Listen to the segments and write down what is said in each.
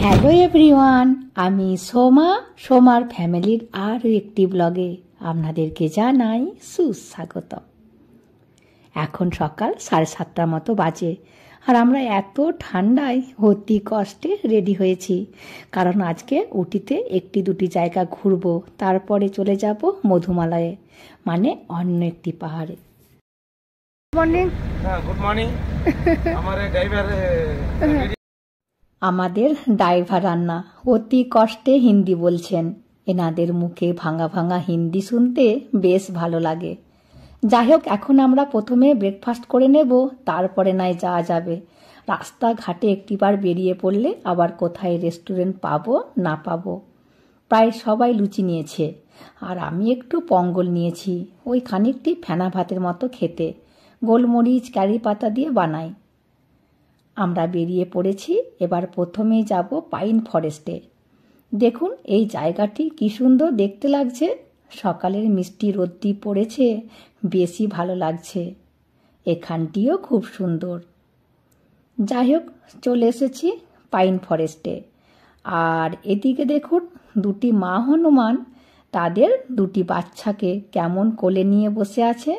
Hello everyone, আমি সোমার ফ্যামিলির আরও একটি ব্লগে আপনাদেরকে জানাই সুস্বাগতম। এখন সকাল 7:30 মতো বাজে, আর আমরা এত ঠান্ডায় অতি কষ্টে রেডি হয়েছি, কারণ আজকে উটিতে একটি দুটি জায়গা ঘুরবো, তারপরে চলে যাব মধুমালয়ে, মানে অন্য একটি পাহাড়ে। Good morning. আমাদের ড্রাইভার রান্না অতি কষ্টে হিন্দি বলছেন। এনাদের মুখে ভাঙা ভাঙা হিন্দি শুনতে বেশ ভালো লাগে। যাই হোক, এখন আমরা প্রথমে ব্রেকফাস্ট করে নেব, তারপরে নয় যাওয়া যাবে। রাস্তাঘাটে একটিবার বেরিয়ে পড়লে আবার কোথায় রেস্টুরেন্ট পাবো না পাবো। প্রায় সবাই লুচি নিয়েছে, আর আমি একটু পঙ্গল নিয়েছি, ওই খানিকটি ফেনা ভাতের মতো খেতে, গোলমরিচ কারি পাতা দিয়ে বানাই। আমরা বেরিয়ে পড়েছি। এবার প্রথমেই যাব পাইন ফরেস্টে। দেখুন এই জায়গাটি কি সুন্দর দেখতে লাগছে। সকালের মিষ্টি রোদটি পড়েছে, বেশি ভালো লাগছে। এখানটিও খুব সুন্দর। যাই হোক, চলে এসেছি পাইন ফরেস্টে। আর এদিকে দেখুন দুটি মা হনুমান তাদের দুটি বাচ্চাকে কেমন কোলে নিয়ে বসে আছে।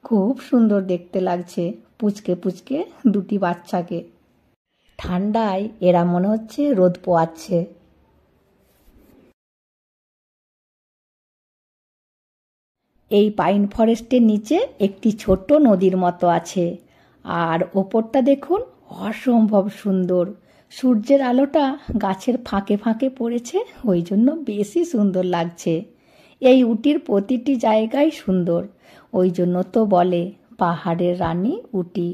খুব সুন্দর দেখতে লাগছে পুচকে পুচকে দুটি বাচ্চাকে। ঠান্ডায় এরা মনে হচ্ছে রোদ পোয়াচ্ছে। এই পাইন ফরেস্টের নিচে একটি ছোট্ট নদীর মতো আছে, আর ওপরটা দেখুন অসম্ভব সুন্দর। সূর্যের আলোটা গাছের ফাঁকে ফাঁকে পড়েছে, ওই জন্য বেশি সুন্দর লাগছে। এই উটির প্রতিটি জায়গায় সুন্দর, ওই জন্য তো বলে পাহাড়ের রানী উটি।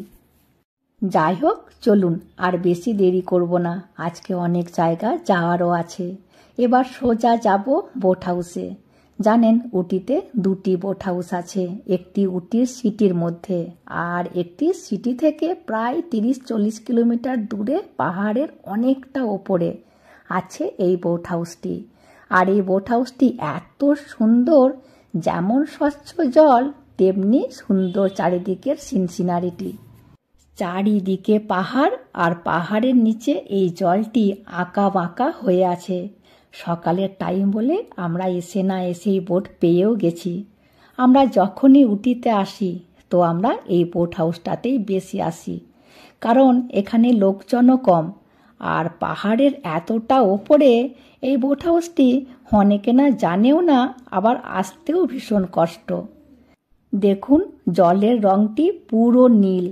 যাই হোক, চলুন আর বেশি দেরি করব না, আজকে অনেক জায়গা যাওয়ারও আছে। এবার সোজা যাব বোট হাউসে। জানেন উটিতে দুটি বোট হাউস আছে, একটি উটির সিটির মধ্যে, আর একটি সিটি থেকে প্রায় 30-40 কিলোমিটার দূরে পাহাড়ের অনেকটা ওপরে আছে এই বোট হাউসটি। আর এই বোট হাউসটি এত সুন্দর, যেমন স্বচ্ছ জল তেমনি সুন্দর চারিদিকের সিনসিনারিটি। চারিদিকে পাহাড়, আর পাহাড়ের নিচে এই জলটি আঁকা বাঁকা হয়ে আছে। সকালের টাইম বলে আমরা এসে না এসেই বোট পেয়েও গেছি। আমরা যখনই উটিতে আসি তো আমরা এই বোট হাউসটাতেই বেশি আসি, কারণ এখানে লোকজনও কম। আর পাহাড়ের এতটা ওপরে এই বোট হাউসটি অনেকে না জানেও না, আবার আসতেও ভীষণ কষ্ট। দেখুন জলের রংটি পুরো নীল,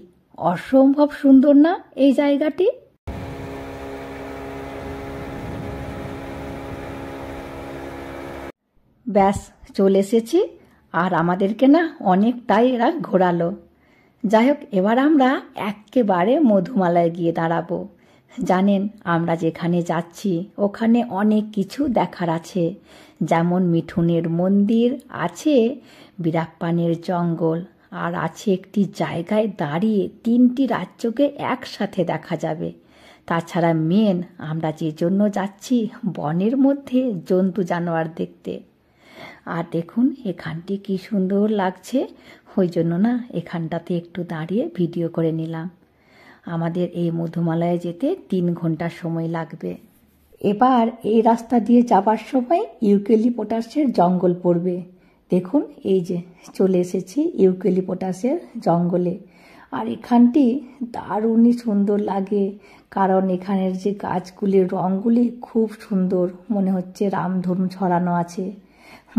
অসম্ভব সুন্দর না এই জায়গাটি। ব্যাস চলে এসেছি, আর আমাদেরকে না অনেকটাই এরা ঘোরালো। যাই হোক, এবার আমরা একেবারে মধুমালয়ে গিয়ে দাঁড়াবো। জানেন আমরা যেখানে যাচ্ছি ওখানে অনেক কিছু দেখার আছে, যেমন মিঠুনের মন্দির আছে, বীরাপ্পানের জঙ্গল, আর আছে একটি জায়গায় দাঁড়িয়ে 3টি রাজ্যকে একসাথে দেখা যাবে। তাছাড়া মেন আমরা যে জন্য যাচ্ছি বনের মধ্যে জন্তু জানোয়ার দেখতে। আর দেখুন এখানটি কি সুন্দর লাগছে, ওই জন্য না এখানটাতে একটু দাঁড়িয়ে ভিডিও করে নিলাম। আমাদের এই মধুমালয়ে যেতে 3 ঘন্টা সময় লাগবে। এবার এই রাস্তা দিয়ে যাবার সময় ইউক্যালিপটাসের জঙ্গল পড়বে। দেখুন এই যে চলে এসেছি ইউক্যালিপটাসের জঙ্গলে। আর এখানটি দারুণই সুন্দর লাগে, কারণ এখানের যে গাছগুলির রঙগুলি খুব সুন্দর, মনে হচ্ছে রামধনু ছড়ানো আছে,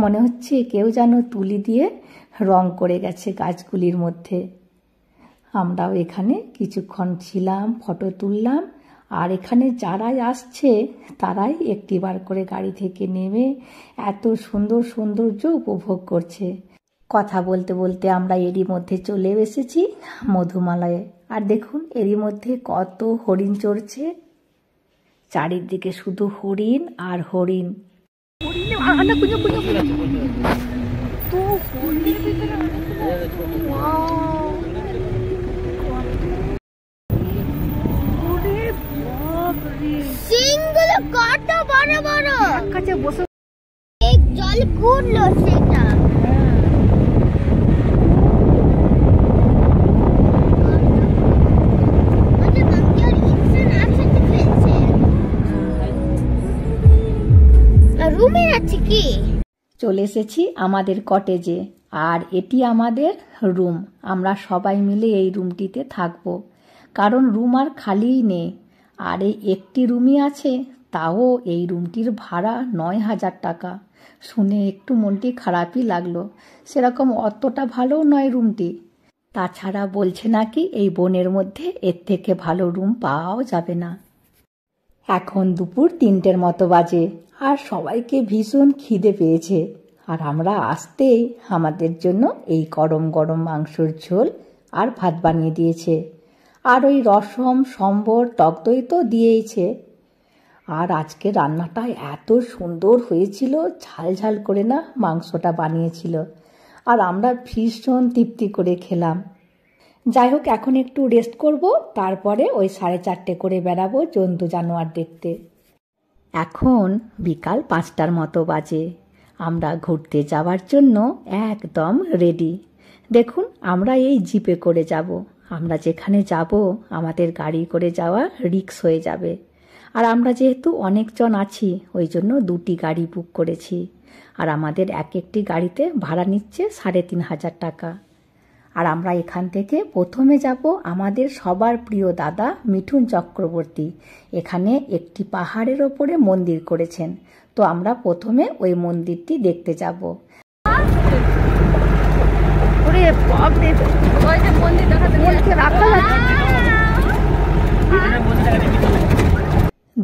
মনে হচ্ছে কেউ যেন তুলি দিয়ে রং করে গেছে গাছগুলির মধ্যে। আমরাও এখানে কিছুক্ষণ ছিলাম, ফটো তুললাম। আর এখানে যারাই আসছে তারাই একটিবার করে গাড়ি থেকে নেমে এত সুন্দর সৌন্দর্য উপভোগ করছে। কথা বলতে বলতে আমরা এরই মধ্যে চলে এসেছি মধুমালয়ে। আর দেখুন এরই মধ্যে কত হরিণ চড়ছে, চারিদিকে শুধু হরিণ আর হরিণ। সিংগুলো কত বড় বড়, কাছে বসে এক জল ঘুরলো সেটা। রুমে যাচ্ছি কি? চলে এসেছি আমাদের কটেজে, আর এটি আমাদের রুম। আমরা সবাই মিলে এই রুমটিতে থাকবো, কারণ রুম আর খালিই নেই। আর এই একটি রুমই আছে, তাও এই রুমটির ভাড়া 9,000 টাকা। শুনে একটু মনটি খারাপই লাগলো, সেরকম অতটা ভালোও নয় রুমটি। তাছাড়া বলছে নাকি এই বনের মধ্যে এর থেকে ভালো রুম পাওয়াও যাবে না। এখন দুপুর 3টের মতো বাজে, আর সবাইকে ভীষণ খিদে পেয়েছে। আর আমরা আসতেই আমাদের জন্য এই গরম গরম মাংসর ঝোল আর ভাত বানিয়ে দিয়েছে, আর ওই রসম, সম্বর, টক দই তো দিয়েইছে। আর আজকে রান্নাটা এত সুন্দর হয়েছিল, ঝাল ঝাল করে না মাংসটা বানিয়েছিল, আর আমরা ভীষণ তৃপ্তি করে খেলাম। যাই হোক, এখন একটু রেস্ট করব, তারপরে ওই 4:30 করে বেরাবো জন্তু জানোয়ার দেখতে। এখন বিকাল 5টার মতো বাজে। আমরা ঘুরতে যাওয়ার জন্য একদম রেডি। দেখুন, আমরা এই জিপে করে যাব। আমরা যেখানে যাব আমাদের গাড়ি করে যাওয়া রিস্ক হয়ে যাবে, আর আমরা যেহেতু অনেকজন আছি ওই জন্য 2টি গাড়ি বুক করেছি। আর আমাদের এক একটি গাড়িতে ভাড়া নিচ্ছে 3,500 টাকা। আর আমরা এখান থেকে প্রথমে যাব আমাদের সবার প্রিয় দাদা মিঠুন চক্রবর্তী। এখানে একটি পাহাড়ের ওপরে মন্দির করেছেন, তো আমরা প্রথমে ওই মন্দিরটি দেখতে যাব।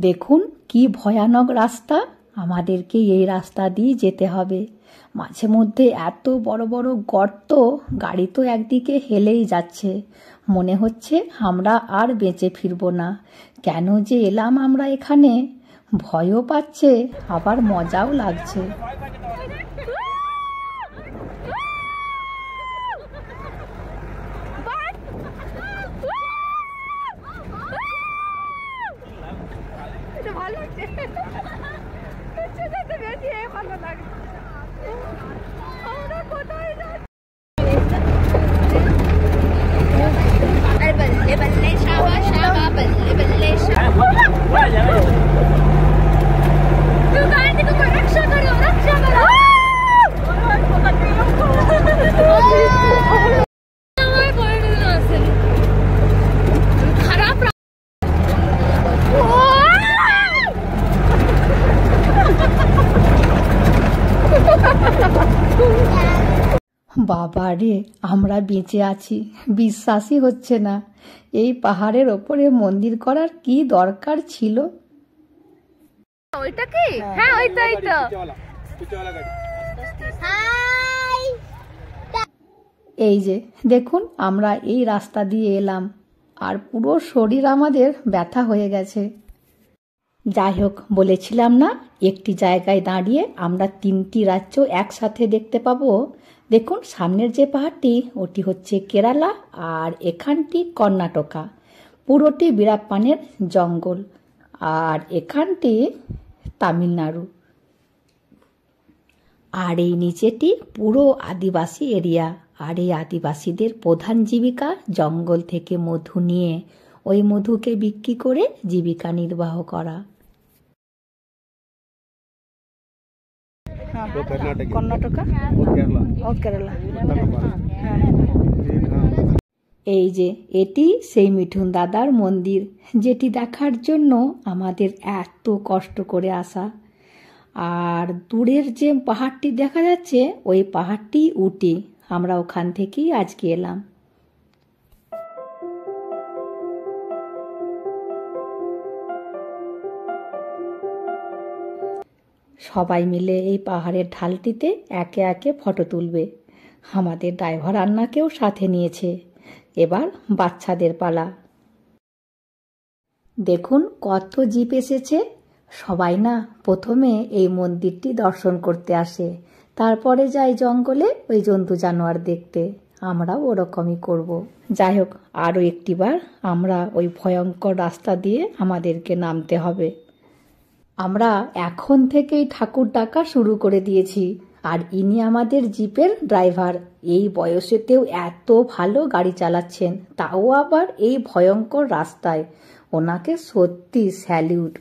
দেখুন কি ভয়ানক রাস্তা, আমাদেরকে এই রাস্তা দিয়ে যেতে হবে। মাঝে মধ্যে এত বড় বড় গর্ত, গাড়ি তো একদিকে হেলেই যাচ্ছে। মনে হচ্ছে আমরা আর বেঁচে ফিরবো না। কেন যে এলাম আমরা এখানে, ভয়ও পাচ্ছে আবার মজাও লাগছে। বাবা রে, আমরা বেঁচে আছি বিশ্বাসই হচ্ছে না। এই পাহাড়ের ওপরে মন্দির করার কি দরকার ছিল? ওইটা কি? হ্যাঁ ওইটাই তো। এই যে দেখুন, আমরা এই রাস্তা দিয়ে এলাম, আর পুরো শরীর আমাদের ব্যথা হয়ে গেছে। যাই হোক, বলেছিলাম না একটি জায়গায় দাঁড়িয়ে আমরা 3টি রাজ্য একসাথে দেখতে পাবো। দেখুন, সামনের যে পাহাড়টি ওটি হচ্ছে কেরালা, আর এখানটি কর্ণাটকা। পুরোটি বিরাপ্পানের জঙ্গল, আর এখানটি তামিলনাড়ু। আর এই নিচেটি পুরো আদিবাসী এরিয়া। আর এই আদিবাসীদের প্রধান জীবিকা জঙ্গল থেকে মধু নিয়ে ওই মধুকে বিক্রি করে জীবিকা নির্বাহ করা। কর্ণাটকা ও কেরালা। এই যে এটি সেই মিঠুন দাদার মন্দির, যেটি দেখার জন্য আমাদের এত কষ্ট করে আসা। আর দূরের যে পাহাড়টি দেখা যাচ্ছে ওই পাহাড়টি উটি, আমরা ওখান থেকেই আজকে এলাম। সবাই মিলে এই পাহাড়ের ঢালটিতে একে একে ফটো তুলবে। আমাদের ড্রাইভার আন্নাকেও সাথে নিয়েছে। এবার বাচ্চাদের পালা। দেখুন কত জিপ এসেছে। সবাই না প্রথমে এই মন্দিরটি দর্শন করতে আসে, তারপরে যায় জঙ্গলে ওই জন্তু জানোয়ার দেখতে। আমরাও ওরকমই করব। যাই হোক, আরও একটিবার আমরা ওই ভয়ঙ্কর রাস্তা দিয়ে আমাদেরকে নামতে হবে। আমরা এখন থেকেই ঠাকুর ডাকা শুরু করে দিয়েছি, আর ইনি আমাদের জিপের ড্রাইভার। এই বয়সেতেও এত ভালো গাড়ি চালাচ্ছেন, তাও আবার এই ভয়ঙ্কর রাস্তায়। ওনাকে সত্যি স্যালিউট।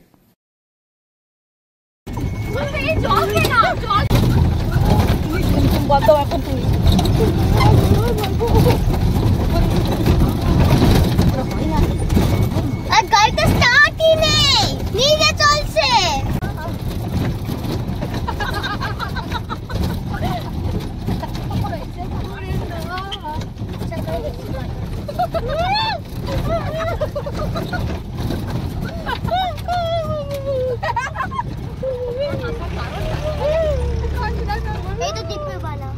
আর গাড়িটা স্টার্টই নেই, নিজে চলছে। এই তো টিপে বানা।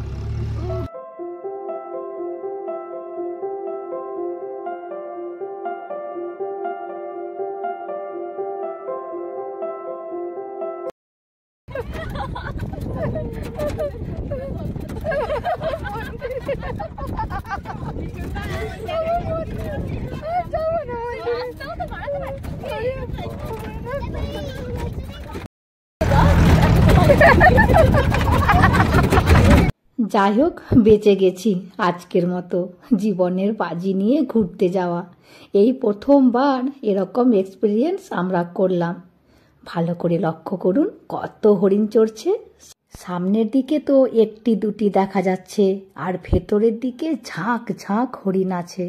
যাই হোক, বেঁচে গেছি আজকের মতো। জীবনের বাজি নিয়ে ঘুরতে যাওয়া এই প্রথমবার এরকম এক্সপিরিয়েন্স আমরা করলাম। ভালো করে লক্ষ্য করুন কত হরিণ চড়ছে। সামনের দিকে তো একটি দুটি দেখা যাচ্ছে, আর ভেতরের দিকে ঝাঁক ঝাঁক হরিণ আছে।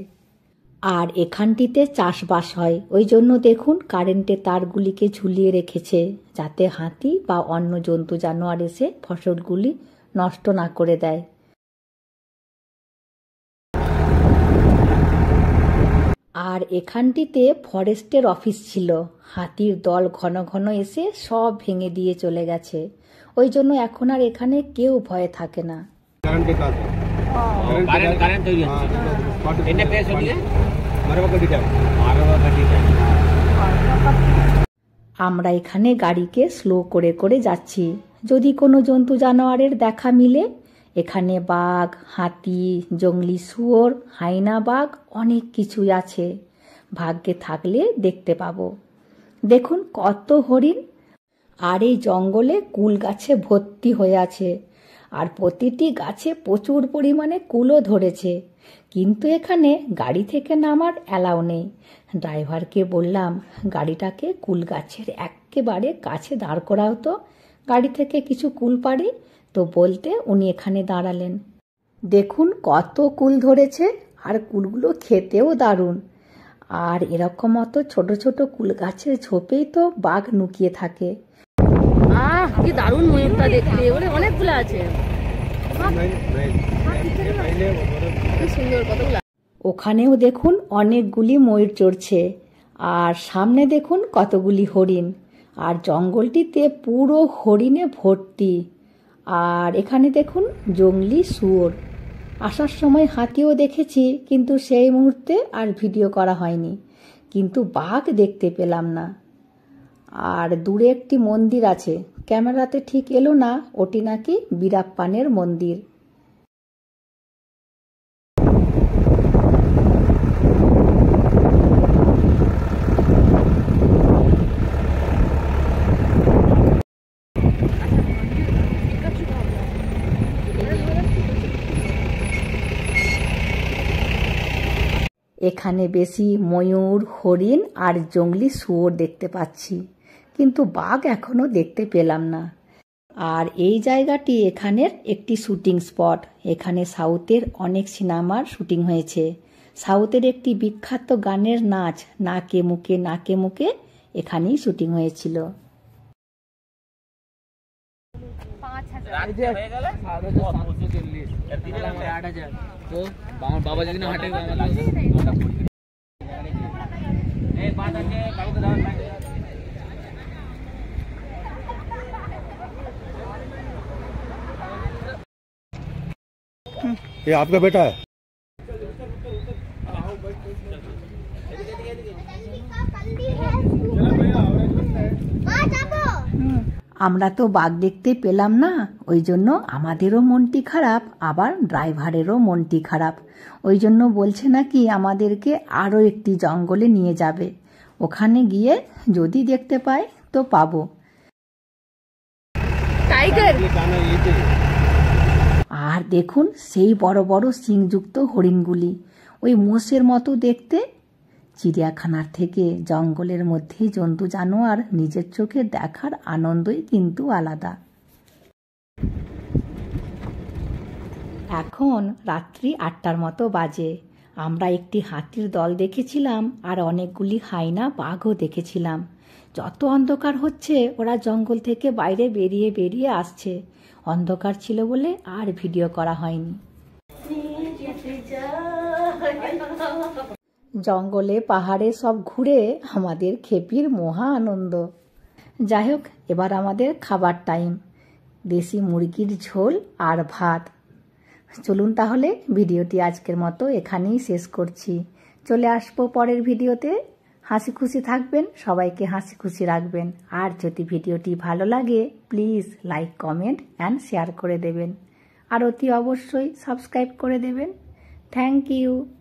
আর এখানটিতে চাষবাস হয়, ওই জন্য দেখুন কারেন্টের তারগুলিকে ঝুলিয়ে রেখেছে, যাতে হাতি বা অন্য জন্তু জানোয়ার এসে ফসলগুলি নষ্ট না করে দেয়। আর এখানটিতে ফরেস্টের অফিস ছিল, হাতির দল ঘন ঘন এসে সব ভেঙে দিয়ে চলে গেছে। ওই জন্য এখন আর এখানে কেউ ভয়ে থাকে না। আমরা এখানে গাড়িকে স্লো করে করে যাচ্ছি। যদি কোনো জন্তু জানোয়ারের দেখা মিলে, এখানে বাঘ, হাতি, জংলি শুয়োর, হাইনা বাঘ অনেক কিছুই আছে। ভাগ্যে থাকলে দেখতে পাবো। দেখুন কত হরিণ। আর এই জঙ্গলে কুল গাছে ভর্তি হয়ে আছে, আর প্রতিটি গাছে প্রচুর পরিমাণে কুলও ধরেছে। কিন্তু এখানে গাড়ি থেকে নামার অ্যালাউ নেই। ড্রাইভারকে বললাম গাড়িটাকে কুল গাছের একেবারে কাছে দাঁড় করাও তো, গাড়ি থেকে কিছু কুল পারি। তো বলতে উনি এখানে দাঁড়ালেন। দেখুন কত কুল ধরেছে, আর কুলগুলো খেতেও দারুণ। আর এরকম অত ছোট ছোট কুল গাছের ঝোপেই তো বাঘ লুকিয়ে থাকে। কি দারুণ ময়ূরটা দেখতে, অনেক ফুল আছে। ওখানেও দেখুন অনেকগুলি ময়ূর চড়ছে, আর সামনে দেখুন কতগুলি হরিণ। আর জঙ্গলটিতে পুরো হরিণে ভর্তি। আর এখানে দেখুন জংলি শুয়োর। আসার সময় হাতিও দেখেছি, কিন্তু সেই মুহূর্তে আর ভিডিও করা হয়নি। কিন্তু বাঘ দেখতে পেলাম না। আর দূরে একটি মন্দির আছে, ক্যামেরাতে ঠিক এলো না, ওটি নাকি বীরাপ্পানের মন্দির। এখানে বেশি ময়ূর, হরিণ আর জংলি শুয়োর দেখতে পাচ্ছি, কিন্তু বাঘ এখনো দেখতে পেলাম না। আর এই জায়গাটি এখানের একটি শুটিং স্পট। এখানে সাউথের অনেক সিনেমার শুটিং হয়েছে। সাউথের একটি বিখ্যাত গানের নাচ নাকে মুকে নাকে মুকে এখানেই শুটিং হয়েছিল। ये आपका बेटा है? আমরা তো বাঘ দেখতে পেলাম না, ওই জন্য আমাদেরও মনটি খারাপ, আবার ড্রাইভারেরও মনটি খারাপ। ওই জন্য বলছে নাকি আমাদেরকে আরও একটি জঙ্গলে নিয়ে যাবে। ওখানে গিয়ে যদি দেখতে পাই তো পাবো। টাইগার। আর দেখুন সেই বড় বড় শিংযুক্ত হরিণগুলি, ওই মোষের মতো দেখতে। চিড়িয়াখানার থেকে জঙ্গলের মধ্যে জন্তু জানোয়ার নিজের চোখে দেখার আনন্দই কিন্তু আলাদা। এখন রাত্রি 8টার মতো বাজে। আমরা একটি হাতির দল দেখেছিলাম আর অনেকগুলি হাইনা বাঘও দেখেছিলাম। যত অন্ধকার হচ্ছে ওরা জঙ্গল থেকে বাইরে বেরিয়ে বেরিয়ে আসছে। অন্ধকার ছিল বলে আর ভিডিও করা হয়নি। জঙ্গলে পাহাড়ে সব ঘুরে আমাদের খেপির মহা আনন্দ। যাই হোক, এবার আমাদের খাবার টাইম। দেশি মুরগির ঝোল আর ভাত। চলুন তাহলে ভিডিওটি আজকের মতো এখানেই শেষ করছি। চলে আসবো পরের ভিডিওতে। হাসি খুশি থাকবেন, সবাইকে হাসি খুশি রাখবেন। আর যদি ভিডিওটি ভালো লাগে please like, comment and share করে দেবেন। আর অতি অবশ্যই সাবস্ক্রাইব করে দেবেন। Thank you.